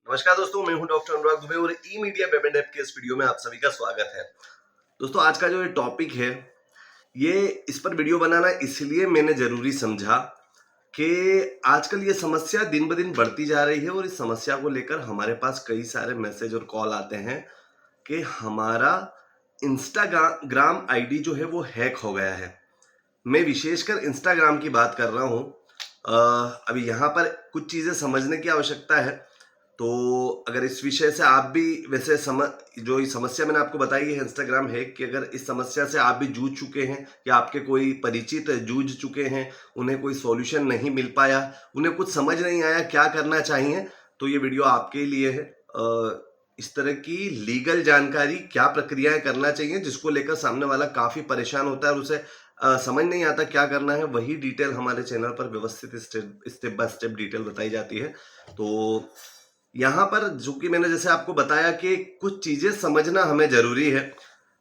नमस्कार दोस्तों, मैं हूं डॉक्टर अनुराग दुबे और ई मीडिया वेब एंड ऐप के इस वीडियो में आप सभी का स्वागत है। दोस्तों, आज का जो ये टॉपिक है, ये इस पर वीडियो बनाना इसलिए मैंने जरूरी समझा कि आजकल ये समस्या दिन ब दिन बढ़ती जा रही है और इस समस्या को लेकर हमारे पास कई सारे मैसेज और कॉल आते हैं कि हमारा इंस्टाग्राम आईडी जो है वो हैक हो गया है। मैं विशेषकर इंस्टाग्राम की बात कर रहा हूँ। अभी यहाँ पर कुछ चीज़ें समझने की आवश्यकता है। तो अगर इस विषय से आप भी वैसे जो ये समस्या मैंने आपको बताई है इंस्टाग्राम हैक की, अगर इस समस्या से आप भी जूझ चुके हैं या आपके कोई परिचित जूझ चुके हैं, उन्हें कोई सॉल्यूशन नहीं मिल पाया, उन्हें कुछ समझ नहीं आया क्या करना चाहिए, तो ये वीडियो आपके लिए है। इस तरह की लीगल जानकारी, क्या प्रक्रियाएं करना चाहिए जिसको लेकर सामने वाला काफ़ी परेशान होता है और उसे समझ नहीं आता क्या करना है, वही डिटेल हमारे चैनल पर व्यवस्थित स्टेप बाय स्टेप डिटेल बताई जाती है। तो यहाँ पर जो कि मैंने जैसे आपको बताया कि कुछ चीजें समझना हमें जरूरी है।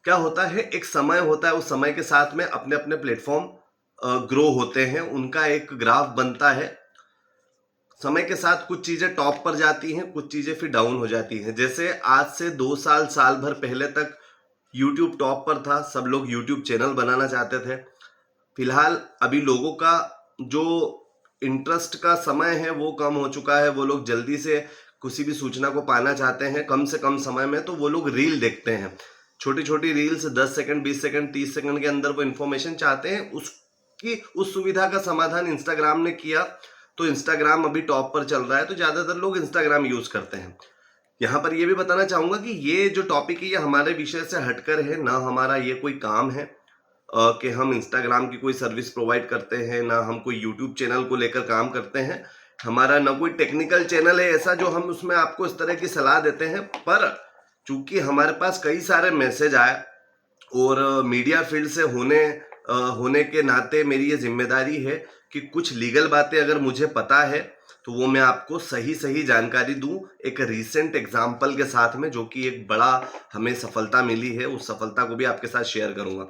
क्या होता है, एक समय होता है, उस समय के साथ में अपने अपने प्लेटफॉर्म ग्रो होते हैं, उनका एक ग्राफ बनता है। समय के साथ कुछ चीजें टॉप पर जाती हैं, कुछ चीजें फिर डाउन हो जाती हैं। जैसे आज से 2 साल साल भर पहले तक यूट्यूब टॉप पर था, सब लोग यूट्यूब चैनल बनाना चाहते थे। फिलहाल अभी लोगों का जो इंटरेस्ट का समय है वो कम हो चुका है। वो लोग जल्दी से किसी भी सूचना को पाना चाहते हैं कम से कम समय में, तो वो लोग रील देखते हैं। छोटी छोटी रील्स 10 सेकंड, 20 सेकंड, 30 सेकंड के अंदर वो इन्फॉर्मेशन चाहते हैं। उस सुविधा का समाधान इंस्टाग्राम ने किया, तो इंस्टाग्राम अभी टॉप पर चल रहा है, तो ज्यादातर लोग इंस्टाग्राम यूज करते हैं। यहाँ पर ये भी बताना चाहूंगा कि ये जो टॉपिक है ये हमारे विषय से हटकर है ना, हमारा ये कोई काम है कि हम इंस्टाग्राम की कोई सर्विस प्रोवाइड करते हैं, ना हम कोई यूट्यूब चैनल को लेकर काम करते हैं। हमारा ना कोई टेक्निकल चैनल है ऐसा जो हम उसमें आपको इस तरह की सलाह देते हैं। पर चूंकि हमारे पास कई सारे मैसेज आए और मीडिया फील्ड से होने के नाते मेरी ये जिम्मेदारी है कि कुछ लीगल बातें अगर मुझे पता है तो वो मैं आपको सही सही जानकारी दूं, एक रीसेंट एग्जाम्पल के साथ में, जो कि एक बड़ा हमें सफलता मिली है, उस सफलता को भी आपके साथ शेयर करूंगा।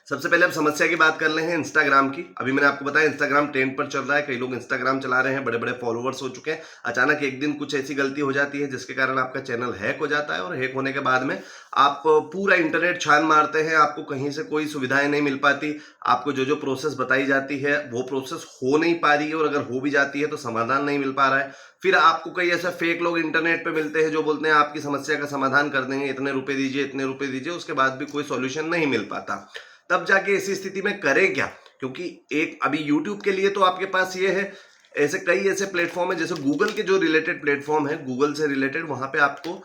सबसे पहले अब समस्या की बात कर ले हैं इंस्टाग्राम की। अभी मैंने आपको बताया इंस्टाग्राम ट्रेंड पर चल रहा है, कई लोग इंस्टाग्राम चला रहे हैं, बड़े बड़े फॉलोअर्स हो चुके हैं। अचानक एक दिन कुछ ऐसी गलती हो जाती है जिसके कारण आपका चैनल हैक हो जाता है और हैक होने के बाद में आप पूरा इंटरनेट छान मारते हैं, आपको कहीं से कोई सुविधाएं नहीं मिल पाती। आपको जो जो प्रोसेस बताई जाती है वो प्रोसेस हो नहीं पा रही है, और अगर हो भी जाती है तो समाधान नहीं मिल पा रहा है। फिर आपको कई ऐसे फेक लोग इंटरनेट पे मिलते हैं जो बोलते हैं आपकी समस्या का समाधान कर देंगे, इतने रुपए दीजिए, इतने रुपए दीजिए, उसके बाद भी कोई सॉल्यूशन नहीं मिल पाता। तब जाके ऐसी स्थिति में करें क्या? क्योंकि एक अभी यूट्यूब के लिए तो आपके पास ये है, ऐसे कई ऐसे प्लेटफॉर्म है, जैसे गूगल के जो रिलेटेड प्लेटफॉर्म है, गूगल से रिलेटेड, वहां पे आपको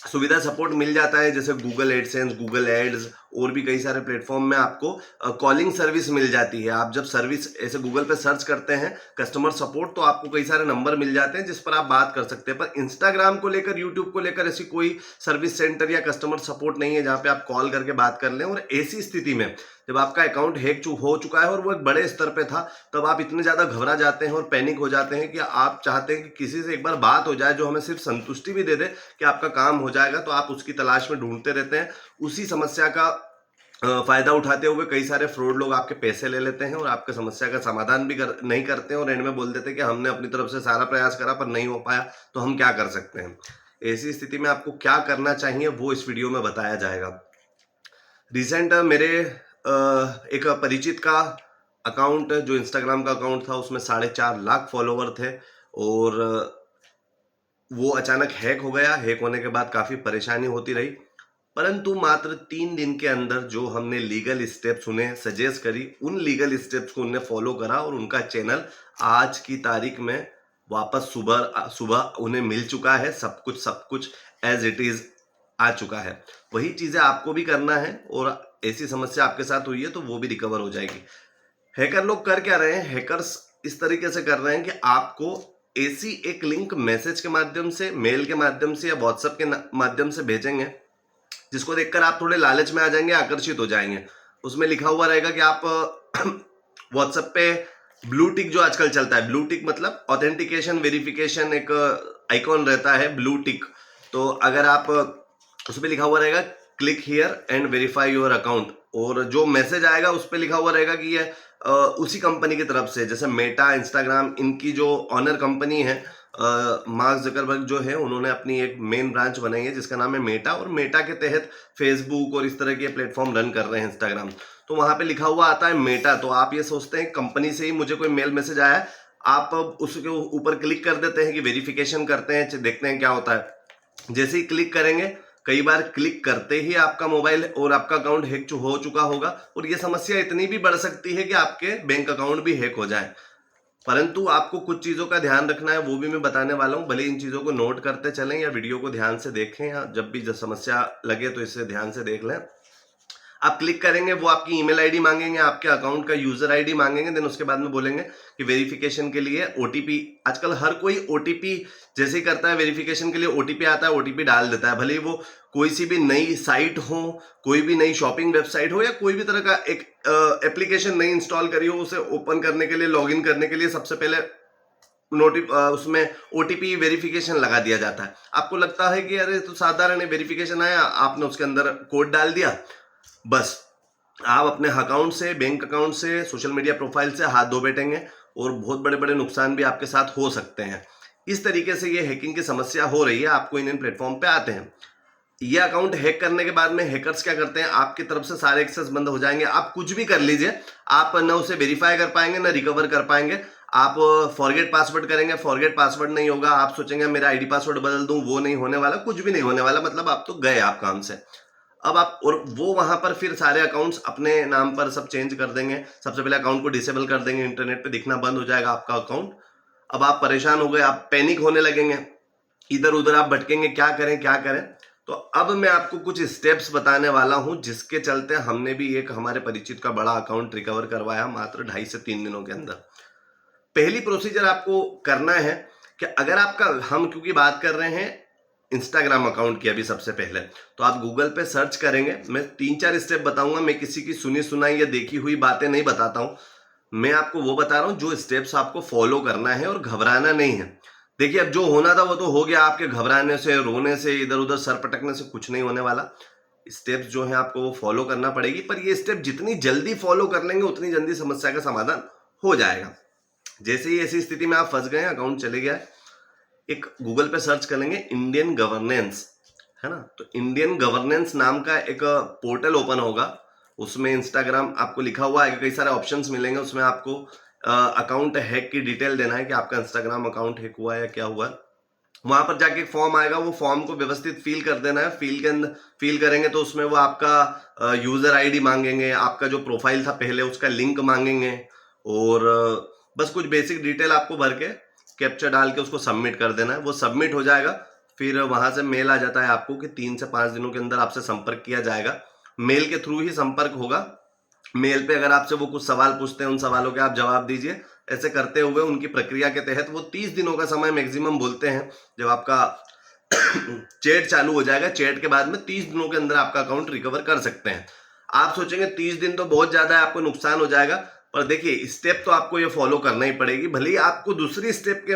सुविधा सपोर्ट मिल जाता है, जैसे गूगल एडसेंस, गूगल एड्स, और भी कई सारे प्लेटफॉर्म में आपको कॉलिंग सर्विस मिल जाती है। आप जब सर्विस ऐसे गूगल पे सर्च करते हैं कस्टमर सपोर्ट, तो आपको कई सारे नंबर मिल जाते हैं जिस पर आप बात कर सकते हैं। पर इंस्टाग्राम को लेकर, यूट्यूब को लेकर ऐसी कोई सर्विस सेंटर या कस्टमर सपोर्ट नहीं है जहां पे आप कॉल करके बात कर लें। और ऐसी स्थिति में जब आपका अकाउंट हैक हो चुका है और वो एक बड़े स्तर पे था, तब आप इतने ज्यादा घबरा जाते हैं और पैनिक हो जाते हैं कि आप चाहते हैं कि किसी से एक बार बात हो जाए जो हमें सिर्फ संतुष्टि भी दे दे कि आपका काम हो जाएगा, तो आप उसकी तलाश में ढूंढते रहते हैं। उसी समस्या का फायदा उठाते हुए कई सारे फ्रॉड लोग आपके पैसे ले लेते हैं और आपके समस्या का समाधान भी नहीं करते हैं, और एंड में बोल देते हैं कि हमने अपनी तरफ से सारा प्रयास करा पर नहीं हो पाया, तो हम क्या कर सकते हैं। ऐसी स्थिति में आपको क्या करना चाहिए वो इस वीडियो में बताया जाएगा। रिसेंट मेरे एक परिचित का अकाउंट, जो इंस्टाग्राम का अकाउंट था, उसमें 4.5 लाख फॉलोवर थे, और वो अचानक हैक हो गया। हैक होने के बाद काफी परेशानी होती रही, परंतु मात्र 3 दिन के अंदर जो हमने लीगल स्टेप्स उन्हें सजेस्ट करी, उन लीगल स्टेप्स को उन्हें फॉलो करा, और उनका चैनल आज की तारीख में वापस सुबह सुबह उन्हें मिल चुका है। सब कुछ एज इट इज आ चुका है। वही चीजें आपको भी करना है, और ऐसी समस्या आपके साथ हुई है तो वो भी रिकवर हो जाएगी। हैकर लोग कर क्या रहे हैं, हैकर्स इस तरीके से कर रहे हैं कि आपको ऐसी एक लिंक मैसेज के माध्यम से, मेल के माध्यम से या व्हाट्सएप के माध्यम से भेजेंगे जिसको देखकर आप थोड़े लालच में आ जाएंगे, आकर्षित हो जाएंगे। उसमें लिखा हुआ रहेगा कि आप व्हाट्सएप पे ब्लू टिक, जो आजकल चलता है, ब्लू टिक मतलब ऑथेंटिकेशन वेरिफिकेशन, एक आइकॉन रहता है ब्लू टिक। तो अगर आप उसमें लिखा हुआ रहेगा click here and verify your account, और जो मैसेज आएगा उस पर लिखा हुआ रहेगा कि ये उसी कंपनी की तरफ से, जैसे मेटा, इंस्टाग्राम, इनकी जो ऑनर कंपनी है, मार्क जकरबर्ग जो है उन्होंने अपनी एक मेन ब्रांच बनाई है जिसका नाम है मेटा, और मेटा के तहत फेसबुक और इस तरह के प्लेटफॉर्म रन कर रहे हैं, इंस्टाग्राम। तो वहां पे लिखा हुआ आता है मेटा, तो आप ये सोचते हैं कंपनी से ही मुझे कोई मेल मैसेज आया है, आप उसके ऊपर क्लिक कर देते हैं कि वेरिफिकेशन करते हैं, देखते हैं क्या होता है। जैसे ही क्लिक करेंगे, कई बार क्लिक करते ही आपका मोबाइल और आपका अकाउंट हैक हो चुका होगा, और ये समस्या इतनी भी बढ़ सकती है कि आपके बैंक अकाउंट भी हैक हो जाए। परंतु आपको कुछ चीजों का ध्यान रखना है, वो भी मैं बताने वाला हूं। भले इन चीजों को नोट करते चलें या वीडियो को ध्यान से देखें, या जब भी समस्या लगे तो इसे ध्यान से देख लें। आप क्लिक करेंगे, वो आपकी ईमेल आईडी मांगेंगे, आपके अकाउंट का यूजर आईडी मांगेंगे, देन उसके बाद में बोलेंगे कि वेरिफिकेशन के लिए ओटीपी। आजकल हर कोई ओटीपी जैसे ही करता है, वेरिफिकेशन के लिए ओटीपी आता है, ओटीपी डाल देता है। भले ही वो कोई सी भी नई साइट हो, कोई भी नई शॉपिंग वेबसाइट हो, या कोई भी तरह का एक एप्लीकेशन नई इंस्टॉल करी हो, उसे ओपन करने के लिए, लॉगिन करने के लिए सबसे पहले उसमें ओटीपी वेरिफिकेशन लगा दिया जाता है। आपको लगता है कि अरे तो साधारण वेरिफिकेशन आया, आपने उसके अंदर कोड डाल दिया, बस आप अपने अकाउंट से, बैंक अकाउंट से, सोशल मीडिया प्रोफाइल से हाथ धो बैठेंगे, और बहुत बड़े बड़े नुकसान भी आपके साथ हो सकते हैं। इस तरीके से ये हैकिंग की समस्या हो रही है, आपको इन प्लेटफॉर्म पे आते हैं। ये अकाउंट हैक करने के बाद में हैकर्स क्या करते हैं, आपकी तरफ से सारे एक्सेस बंद हो जाएंगे। आप कुछ भी कर लीजिए, आप न उसे वेरीफाई कर पाएंगे, न रिकवर कर पाएंगे। आप फॉरगेट पासवर्ड करेंगे, फॉरगेट पासवर्ड नहीं होगा। आप सोचेंगे मेरा आईडी पासवर्ड बदल दूं, वो नहीं होने वाला, कुछ भी नहीं होने वाला। मतलब आप तो गए आप काम से। अब आप, और वो वहां पर फिर सारे अकाउंट्स अपने नाम पर सब चेंज कर देंगे। सबसे पहले अकाउंट को डिसेबल कर देंगे, इंटरनेट पे दिखना बंद हो जाएगा आपका अकाउंट। अब आप परेशान हो गए, आप पैनिक होने लगेंगे, इधर उधर आप भटकेंगे, क्या करें क्या करें। तो अब मैं आपको कुछ स्टेप्स बताने वाला हूं, जिसके चलते हमने भी एक हमारे परिचित का बड़ा अकाउंट रिकवर करवाया मात्र 2.5 से 3 दिनों के अंदर। पहली प्रोसीजर आपको करना है कि अगर आपका, हम क्योंकि बात कर रहे हैं इंस्टाग्राम अकाउंट की अभी सबसे पहले, तो आप गूगल पे सर्च करेंगे। मैं 3-4 स्टेप बताऊंगा, मैं किसी की सुनी सुनाई या देखी हुई बातें नहीं बताता हूं। मैं आपको वो बता रहा हूं जो स्टेप्स आपको फॉलो करना है, और घबराना नहीं है। देखिए, अब जो होना था वो तो हो गया, आपके घबराने से, रोने से, इधर उधर सर पटकने से कुछ नहीं होने वाला। स्टेप्स जो है आपको वो फॉलो करना पड़ेगी, पर ये स्टेप जितनी जल्दी फॉलो कर लेंगे उतनी जल्दी समस्या का समाधान हो जाएगा। जैसे ही ऐसी स्थिति में आप फंस गए, अकाउंट चले गया, एक गूगल पे सर्च करेंगे इंडियन गवर्नेंस, है ना। तो इंडियन गवर्नेंस नाम का एक पोर्टल ओपन होगा, उसमें इंस्टाग्राम आपको लिखा हुआ है, कई सारे ऑप्शंस मिलेंगे। उसमें आपको अकाउंट हैक की डिटेल देना है कि आपका इंस्टाग्राम अकाउंट हैक हुआ है या क्या हुआ है। वहां पर जाके एक फॉर्म आएगा, वो फॉर्म को व्यवस्थित फिल कर देना है। फिल के अंदर फिल करेंगे तो उसमें वो आपका यूजर आईडी मांगेंगे, आपका जो प्रोफाइल था पहले उसका लिंक मांगेंगे, और बस कुछ बेसिक डिटेल आपको भर के कैप्चा डाल के उसको सबमिट कर देना है। वो सबमिट हो जाएगा, फिर वहां से मेल आ जाता है आपको कि 3 से 5 दिनों के अंदर आपसे संपर्क किया जाएगा। मेल के थ्रू ही संपर्क होगा। मेल पे अगर आपसे वो कुछ सवाल पूछते हैं, उन सवालों के आप जवाब दीजिए। ऐसे करते हुए उनकी प्रक्रिया के तहत वो 30 दिनों का समय मैक्सिमम बोलते हैं, जब आपका चैट चालू हो जाएगा। चैट के बाद में 30 दिनों के अंदर आपका अकाउंट रिकवर कर सकते हैं। आप सोचेंगे 30 दिन तो बहुत ज्यादा है, आपको नुकसान हो जाएगा, पर देखिए स्टेप तो आपको ये फॉलो करना ही पड़ेगी, भले ही आपको दूसरी स्टेप के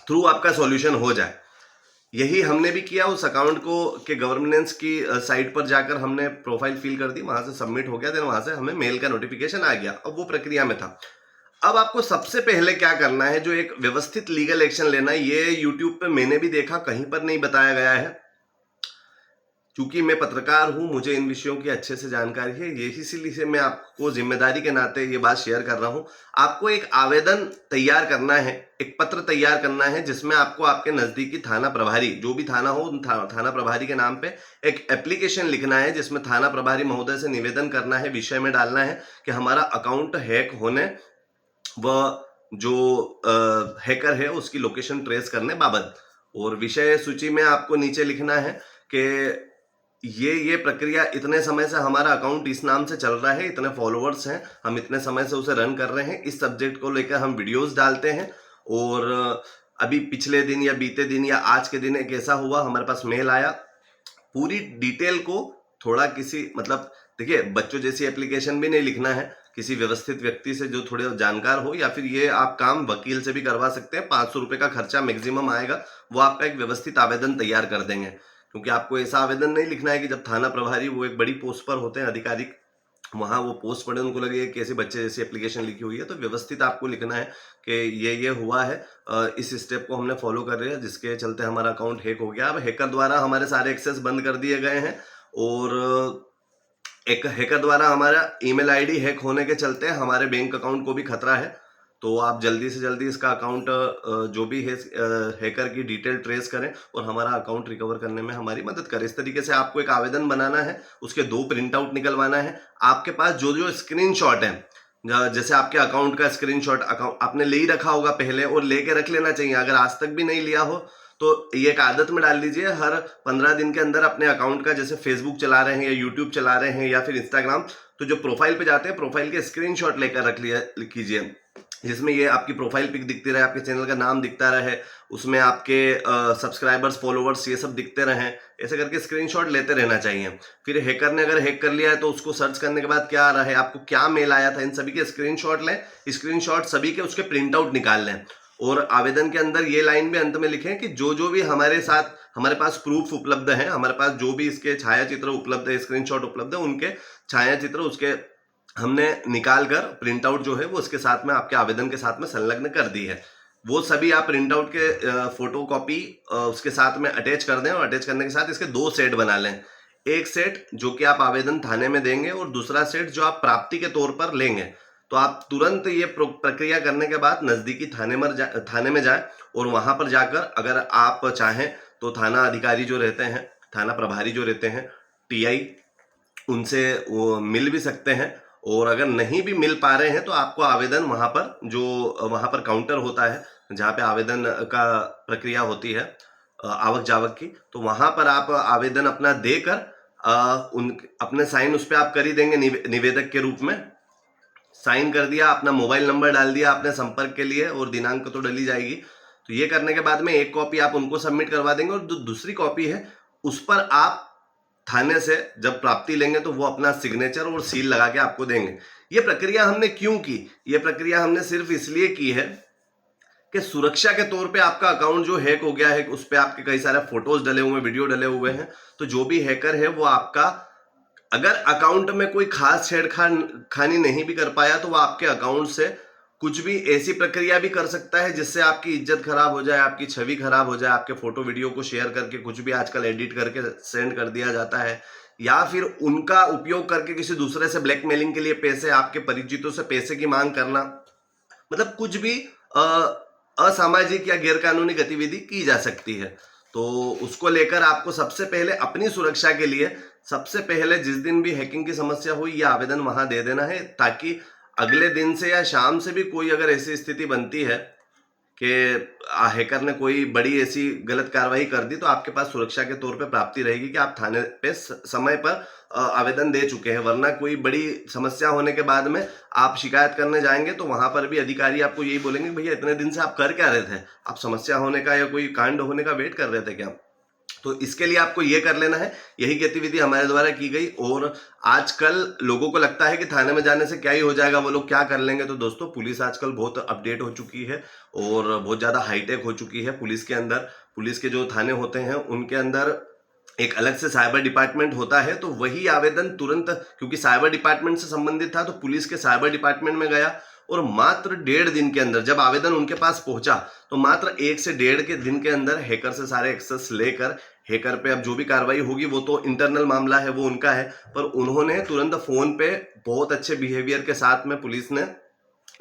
थ्रू आपका सॉल्यूशन हो जाए। यही हमने भी किया। उस अकाउंट को के गवर्नेंस की साइट पर जाकर हमने प्रोफाइल फिल कर दी, वहां से सबमिट हो गया, देन वहां से हमें मेल का नोटिफिकेशन आ गया। अब वो प्रक्रिया में था। अब आपको सबसे पहले क्या करना है, जो एक व्यवस्थित लीगल एक्शन लेना है। ये यूट्यूब पे मैंने भी देखा, कहीं पर नहीं बताया गया है। क्योंकि मैं पत्रकार हूं, मुझे इन विषयों की अच्छे से जानकारी है, यही इसीलिए मैं आपको जिम्मेदारी के नाते ये बात शेयर कर रहा हूं। आपको एक आवेदन तैयार करना है, एक पत्र तैयार करना है, जिसमें आपको आपके नजदीकी थाना प्रभारी, जो भी थाना हो, उन थाना प्रभारी के नाम पे एक एप्लीकेशन लिखना है, जिसमें थाना प्रभारी महोदय से निवेदन करना है, विषय में डालना है कि हमारा अकाउंट हैक होने व जो हैकर है उसकी लोकेशन ट्रेस करने बाबत। और विषय सूची में आपको नीचे लिखना है कि ये प्रक्रिया, इतने समय से हमारा अकाउंट इस नाम से चल रहा है, इतने फॉलोअर्स हैं, हम इतने समय से उसे रन कर रहे हैं, इस सब्जेक्ट को लेकर हम वीडियोस डालते हैं। और अभी पिछले दिन या बीते दिन या आज के दिन एक ऐसा हुआ, हमारे पास मेल आया, पूरी डिटेल को थोड़ा किसी, मतलब देखिए बच्चों जैसी एप्लीकेशन भी नहीं लिखना है, किसी व्यवस्थित व्यक्ति से जो थोड़े जानकार हो, या फिर ये आप काम वकील से भी करवा सकते हैं। 500 रुपए का खर्चा मैक्सिमम आएगा, वो आपका एक व्यवस्थित आवेदन तैयार कर देंगे। क्योंकि आपको ऐसा आवेदन नहीं लिखना है कि जब थाना प्रभारी, वो एक बड़ी पोस्ट पर होते हैं, आधिकारिक वहाँ वो पोस्ट पढ़े, उनको लगे कि कैसे बच्चे जैसी एप्लीकेशन लिखी हुई है, तो व्यवस्थित आपको लिखना है कि ये हुआ है, इस स्टेप को हमने फॉलो कर रहे हैं जिसके चलते हमारा अकाउंट हैक हो गया। अब हैकर द्वारा हमारे सारे एक्सेस बंद कर दिए गए हैं, और एक हैकर द्वारा हमारा ईमेल आईडी हैक होने के चलते हमारे बैंक अकाउंट को भी खतरा है। तो आप जल्दी से जल्दी इसका अकाउंट जो भी है हैकर की डिटेल ट्रेस करें और हमारा अकाउंट रिकवर करने में हमारी मदद करें। इस तरीके से आपको एक आवेदन बनाना है, उसके 2 प्रिंट आउट निकलवाना है। आपके पास जो जो स्क्रीनशॉट है, जैसे आपके अकाउंट का स्क्रीनशॉट अकाउंट आपने ले ही रखा होगा पहले, और लेके रख लेना चाहिए। अगर आज तक भी नहीं लिया हो तो ये एक आदत में डाल लीजिए, हर 15 दिन के अंदर अपने अकाउंट का, जैसे फेसबुक चला रहे हैं या यूट्यूब चला रहे हैं या फिर इंस्टाग्राम, तो जो प्रोफाइल पे जाते हैं प्रोफाइल के स्क्रीनशॉट लेकर रख लिया कीजिए, जिसमें ये आपकी प्रोफाइल पिक दिखती रहे, आपके चैनल का नाम दिखता रहे, उसमें आपके सब्सक्राइबर्स फॉलोवर्स ये सब दिखते रहें। ऐसे करके स्क्रीनशॉट लेते रहना चाहिए। फिर हैकर ने अगर हैक कर लिया है तो उसको सर्च करने के बाद क्या आ रहा है, आपको क्या मेल आया था, इन सभी के स्क्रीनशॉट लें। स्क्रीनशॉट सभी के उसके प्रिंट आउट निकाल लें, और आवेदन के अंदर ये लाइन भी अंत में लिखें कि जो जो भी हमारे साथ हमारे पास प्रूफ उपलब्ध है, हमारे पास जो भी इसके छायाचित्र उपलब्ध है, स्क्रीनशॉट उपलब्ध है, उनके छायाचित्र उसके हमने निकाल कर प्रिंट आउट जो है वो उसके साथ में आपके आवेदन के साथ में संलग्न कर दी है। वो सभी आप प्रिंट आउट के फोटो कॉपी उसके साथ में अटैच कर दें, और अटैच करने के साथ इसके 2 सेट बना लें। एक सेट जो कि आप आवेदन थाने में देंगे, और दूसरा सेट जो आप प्राप्ति के तौर पर लेंगे। तो आप तुरंत ये प्रक्रिया करने के बाद नजदीकी थाने में जाएं, और वहां पर जाकर अगर आप चाहें तो थाना अधिकारी जो रहते हैं, थाना प्रभारी जो रहते हैं, टीआई, उनसे वो मिल भी सकते हैं। और अगर नहीं भी मिल पा रहे हैं तो आपको आवेदन वहां पर काउंटर होता है जहाँ पे आवेदन का प्रक्रिया होती है आवक जावक की, तो वहां पर आप आवेदन अपना देकर उन अपने साइन उस पर आप कर ही देंगे, निवेदक के रूप में साइन कर दिया, अपना मोबाइल नंबर डाल दिया आपने संपर्क के लिए, और दिनांक तो डली जाएगी। तो ये करने के बाद में एक कॉपी आप उनको सबमिट करवा देंगे, और जो दूसरी कॉपी है उस पर आप थाने से जब प्राप्ति लेंगे तो वो अपना सिग्नेचर और सील लगा के आपको देंगे। ये प्रक्रिया हमने क्यों की? ये प्रक्रिया हमने सिर्फ इसलिए की है कि सुरक्षा के तौर पे आपका अकाउंट जो हैक हो गया है, उस पे आपके कई सारे फोटोज डले हुए हैं, वीडियो डले हुए हैं, तो जो भी हैकर है वो आपका, अगर अकाउंट में कोई खास छेड़खानी नहीं भी कर पाया तो वो आपके अकाउंट से कुछ भी ऐसी प्रक्रिया भी कर सकता है जिससे आपकी इज्जत खराब हो जाए, आपकी छवि खराब हो जाए। आपके फोटो वीडियो को शेयर करके कुछ भी आजकल एडिट करके सेंड कर दिया जाता है, या फिर उनका उपयोग करके किसी दूसरे से ब्लैकमेलिंग के लिए पैसे, आपके परिचितों से पैसे की मांग करना, मतलब कुछ भी असामाजिक या गैरकानूनी गतिविधि की जा सकती है। तो उसको लेकर आपको सबसे पहले अपनी सुरक्षा के लिए सबसे पहले जिस दिन भी हैकिंग की समस्या हुई, ये आवेदन वहां दे देना है, ताकि अगले दिन से या शाम से भी कोई अगर ऐसी स्थिति बनती है कि हैकर ने कोई बड़ी ऐसी गलत कार्रवाई कर दी, तो आपके पास सुरक्षा के तौर पे प्राप्ति रहेगी कि आप थाने पे समय पर आवेदन दे चुके हैं। वरना कोई बड़ी समस्या होने के बाद में आप शिकायत करने जाएंगे तो वहां पर भी अधिकारी आपको यही बोलेंगे, भैया इतने दिन से आप कर क्या रहे थे, आप समस्या होने का या कोई कांड होने का वेट कर रहे थे क्या? तो इसके लिए आपको ये कर लेना है। यही गतिविधि हमारे द्वारा की गई, और आजकल लोगों को लगता है कि थाने में जाने से क्या ही हो जाएगा, वो लोग क्या कर लेंगे। तो दोस्तों, पुलिस आजकल बहुत अपडेट हो चुकी है और बहुत ज्यादा हाईटेक हो चुकी है। पुलिस के अंदर, पुलिस के जो थाने होते हैं उनके अंदर एक अलग से साइबर डिपार्टमेंट होता है। तो वही आवेदन तुरंत, क्योंकि साइबर डिपार्टमेंट से संबंधित था, तो पुलिस के साइबर डिपार्टमेंट में गया, और मात्र 1.5 दिन के अंदर जब आवेदन उनके पास पहुंचा, तो मात्र 1 से 1.5 के दिन के अंदर हैकर से सारे एक्सेस लेकर, हैकर पे अब जो भी कार्रवाई होगी वो तो इंटरनल मामला है, वो उनका है, पर उन्होंने तुरंत फोन पे बहुत अच्छे बिहेवियर के साथ में पुलिस ने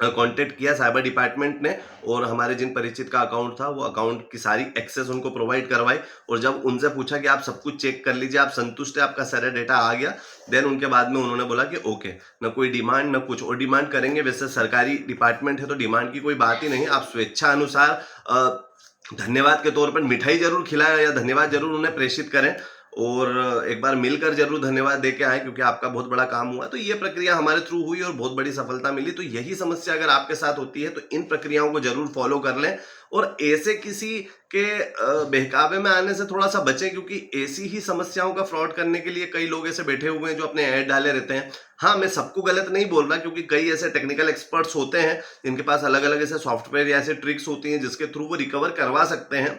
कांटेक्ट किया, साइबर डिपार्टमेंट ने, और हमारे जिन परिचित का अकाउंट था वो अकाउंट की सारी एक्सेस उनको प्रोवाइड करवाई। और जब उनसे पूछा कि आप सब कुछ चेक कर लीजिए, आप संतुष्ट है, आपका सारा डेटा आ गया, देन उनके बाद में उन्होंने बोला कि ओके, न कोई डिमांड न कुछ, और डिमांड करेंगे, वैसे सरकारी डिपार्टमेंट है तो डिमांड की कोई बात ही नहीं। आप स्वेच्छा अनुसार धन्यवाद के तौर पर मिठाई जरूर खिलाएं या धन्यवाद जरूर उन्हें प्रेषित करें, और एक बार मिलकर जरूर धन्यवाद देके आए, क्योंकि आपका बहुत बड़ा काम हुआ। तो ये प्रक्रिया हमारे थ्रू हुई और बहुत बड़ी सफलता मिली। तो यही समस्या अगर आपके साथ होती है तो इन प्रक्रियाओं को जरूर फॉलो कर लें, और ऐसे किसी के बहकावे में आने से थोड़ा सा बचें, क्योंकि ऐसी ही समस्याओं का फ्रॉड करने के लिए कई लोग ऐसे बैठे हुए हैं जो अपने ऐड डाले रहते हैं। हाँ, मैं सबको गलत नहीं बोल रहा, क्योंकि कई ऐसे टेक्निकल एक्सपर्ट्स होते हैं जिनके पास अलग अलग ऐसे सॉफ्टवेयर या ऐसे ट्रिक्स होती हैं जिसके थ्रू वो रिकवर करवा सकते हैं।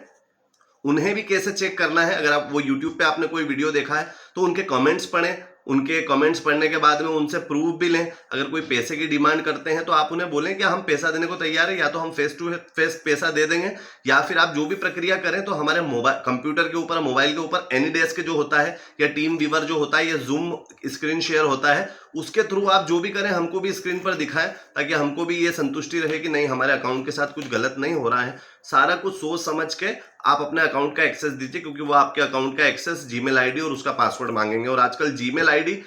उन्हें भी कैसे चेक करना है, अगर आप वो यूट्यूब पे आपने कोई वीडियो देखा है तो उनके कमेंट्स पढ़ें, उनके कमेंट्स पढ़ने के बाद में उनसे प्रूफ भी लें। अगर कोई पैसे की डिमांड करते हैं तो आप उन्हें बोलें कि हम पैसा देने को तैयार है, या तो हम फेस टू फेस पैसा दे देंगे, या फिर आप जो भी प्रक्रिया करें तो हमारे मोबाइल कंप्यूटर के ऊपर, मोबाइल के ऊपर एनीडेस्क जो होता है या टीम व्यूवर जो होता है या जूम स्क्रीन शेयर होता है, उसके थ्रू आप जो भी करें हमको भी स्क्रीन पर दिखाएं, ताकि हमको भी ये संतुष्टि रहे कि नहीं, हमारे अकाउंट के साथ कुछ गलत नहीं हो रहा है। सारा कुछ सोच समझ के आप अपने अकाउंट का एक्सेस दीजिए, क्योंकि वो आपके अकाउंट का एक्सेस जीमेल आईडी और उसका पासवर्ड मांगेंगे। और आजकल जीमेल आईडी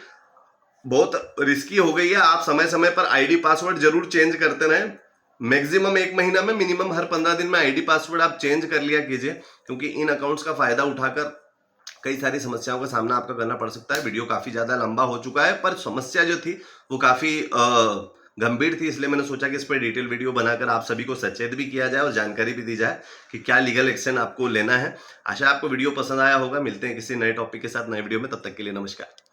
बहुत रिस्की हो गई है। आप समय समय पर आईडी पासवर्ड जरूर चेंज करते रहें। मैक्सिमम 1 महीना में, मिनिमम हर 15 दिन में आईडी पासवर्ड आप चेंज कर लिया कीजिए, क्योंकि इन अकाउंट्स का फायदा उठाकर कई सारी समस्याओं का सामना आपका करना पड़ सकता है। वीडियो काफी ज्यादा लंबा हो चुका है, पर समस्या जो थी वो काफी गंभीर थी, इसलिए मैंने सोचा कि इस पर डिटेल वीडियो बनाकर आप सभी को सचेत भी किया जाए और जानकारी भी दी जाए कि क्या लीगल एक्शन आपको लेना है। आशा आपको वीडियो पसंद आया होगा। मिलते हैं किसी नए टॉपिक के साथ नए वीडियो में, तब तक के लिए नमस्कार।